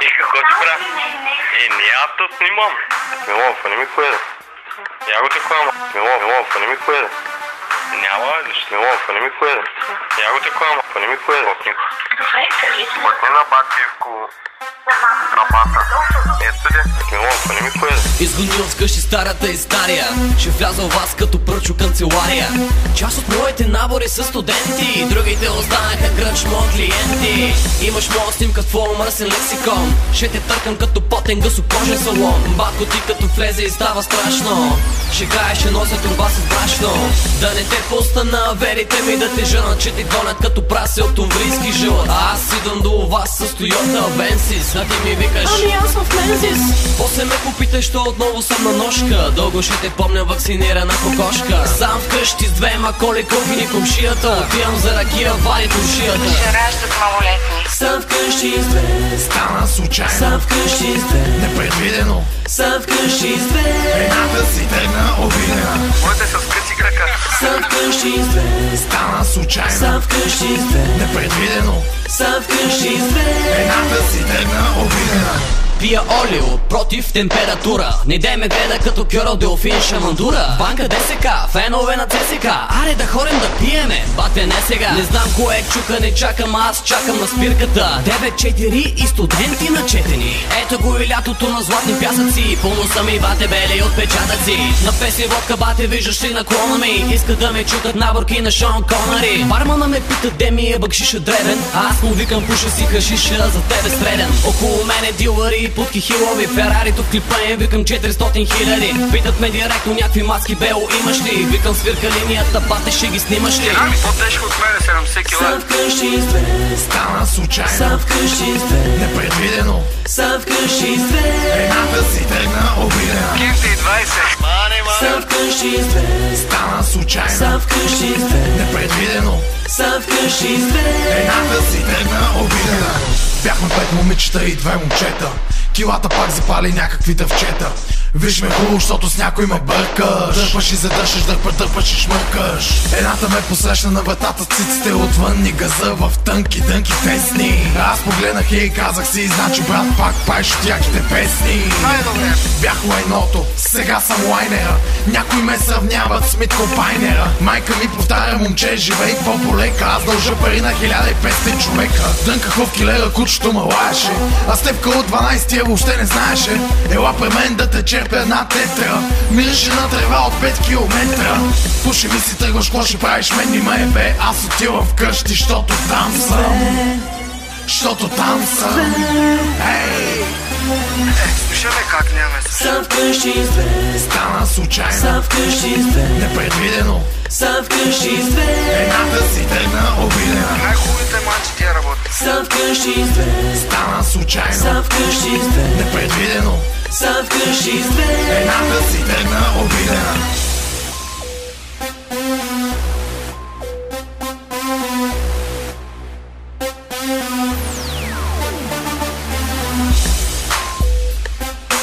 И какво ти прави? Няма да снимам. Милов, не ми ходи. Я го такова. Милов, не ми ходи. Няма, защо? Милов, не ми ходи. Я го такова, не ми ходи. Добре, кажи. Пътни на Бативко. На бата. Ето де. Милов, не ми ходи. Изгонил вкъщи старата и стария. Ще вляза в вас като пръчо канцелария. Част от моите набори са студенти, другите останаха кръчмо клиенти. Имаш моя снимка в твоя мръсен лексикон. Ще те търкам като потен гъсокожен салон. Батко ти като влезе и става страшно. Шега ще нося турба с брашно. Да не те пусна на верите ми да те жънат, че ти гонят като прасе от умврийски жълът. Аз идвам до вас с Toyota Avensis, а ти ми викаш: ами аз в Мензис. После ме попитай, що отново съм на ножка. Дълго ще те помня вакцинирана кокошка. Сам вкъщи с две маколи кухини комшията. Отивам за ракия, вади туршията. Ще раждат малолетни. Сам вкъщи с две. Стана случайно. Сам вкъщи с две. Непредвидено. Сам вкъщи с две. Едната си тръгна обидена. Моите са скъси крака. Сам вкъщи с две. Стана случайно. Сам вкъщи с две. Непредвидено. Сам вкъщи с две. Едната си тръгна обидена. Пия олио против температура. Не дай ме гледа като Кьорал Делфин Шамандура. Банка ДСК, фенове на ЦСК. Аре да ходим да пиеме, батя не сега. Не знам кое чука, не чакам, аз чакам на спирката. 9-4 и студенти начетени. Ето го и лятото на златни пясъци. Пълно са ми бате бели отпечатъци. На песни водка бате виждаш ли наклона ми. Искат да ме чукат наборки на Шон Конари. Бармана ме пита де ми е бъкшиша дребен. Аз му викам пуша си хашиша, за тебе среден. Около мене дилъри, путки хилови, Ферарито в клипа им викам 400 хиляди. Питат ме директно някакви маски, бело имаш ли? Викам свирка линията, бате ще ги снимаш ли? По-тежко от мене, 70 кила. Сам вкъщи с две. Стана случайно. Сам вкъщи с две. Непредвидено. Сам вкъщи с две. Едната си тръгна обидена. Кирте и 20. Мане. Сам вкъщи с две. Стана случайно. Сам вкъщи с две. Непредвидено. Сам вкъщи с две. Едната си тръгна обидена. Бяхме 5 момичета и 2 момчета. Килата пак запали някакви дъвчета. Виж ме хубаво, защото с някой ме бъркаш. Дърпаш и задършаш, дърпаш и шмъркаш. Едната ме посрещна на вратата, циците отвън и газа в тънки тесни. Аз погледнах и казах си, значи брат пак паеш от яките песни. Най-добре. Бях лайното, сега съм лайнера. Някой ме сравняват с Митко Пайнера. Майка ми повтаря: момче, живей по-полека. Аз дължа пари на 1500 човека. Дънках в килера, кучето ме лаеше. А степка от 12 въобще не знаеше. Ела при мен да те черпя една тетра. Мирише на трева от 5 километра. Пуши ми си тръгваш, какво ще правиш, мен ни ме бе. Аз отивам вкъщи, щото там съм. Щото там съм. Ей! Слушаме как нямаме се. Сам вкъщи с две. Стана случайно. Сам вкъщи с две. Непредвидено. Сам вкъщи с две. Едната си тръгна обидена. Най-хубавите манчи тия работи. Сам вкъщи с две. Стана случайно. Сам вкъщи с две. Непредвидено. Сам вкъщи с две. Едната си тръгна обидена.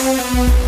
Thank you.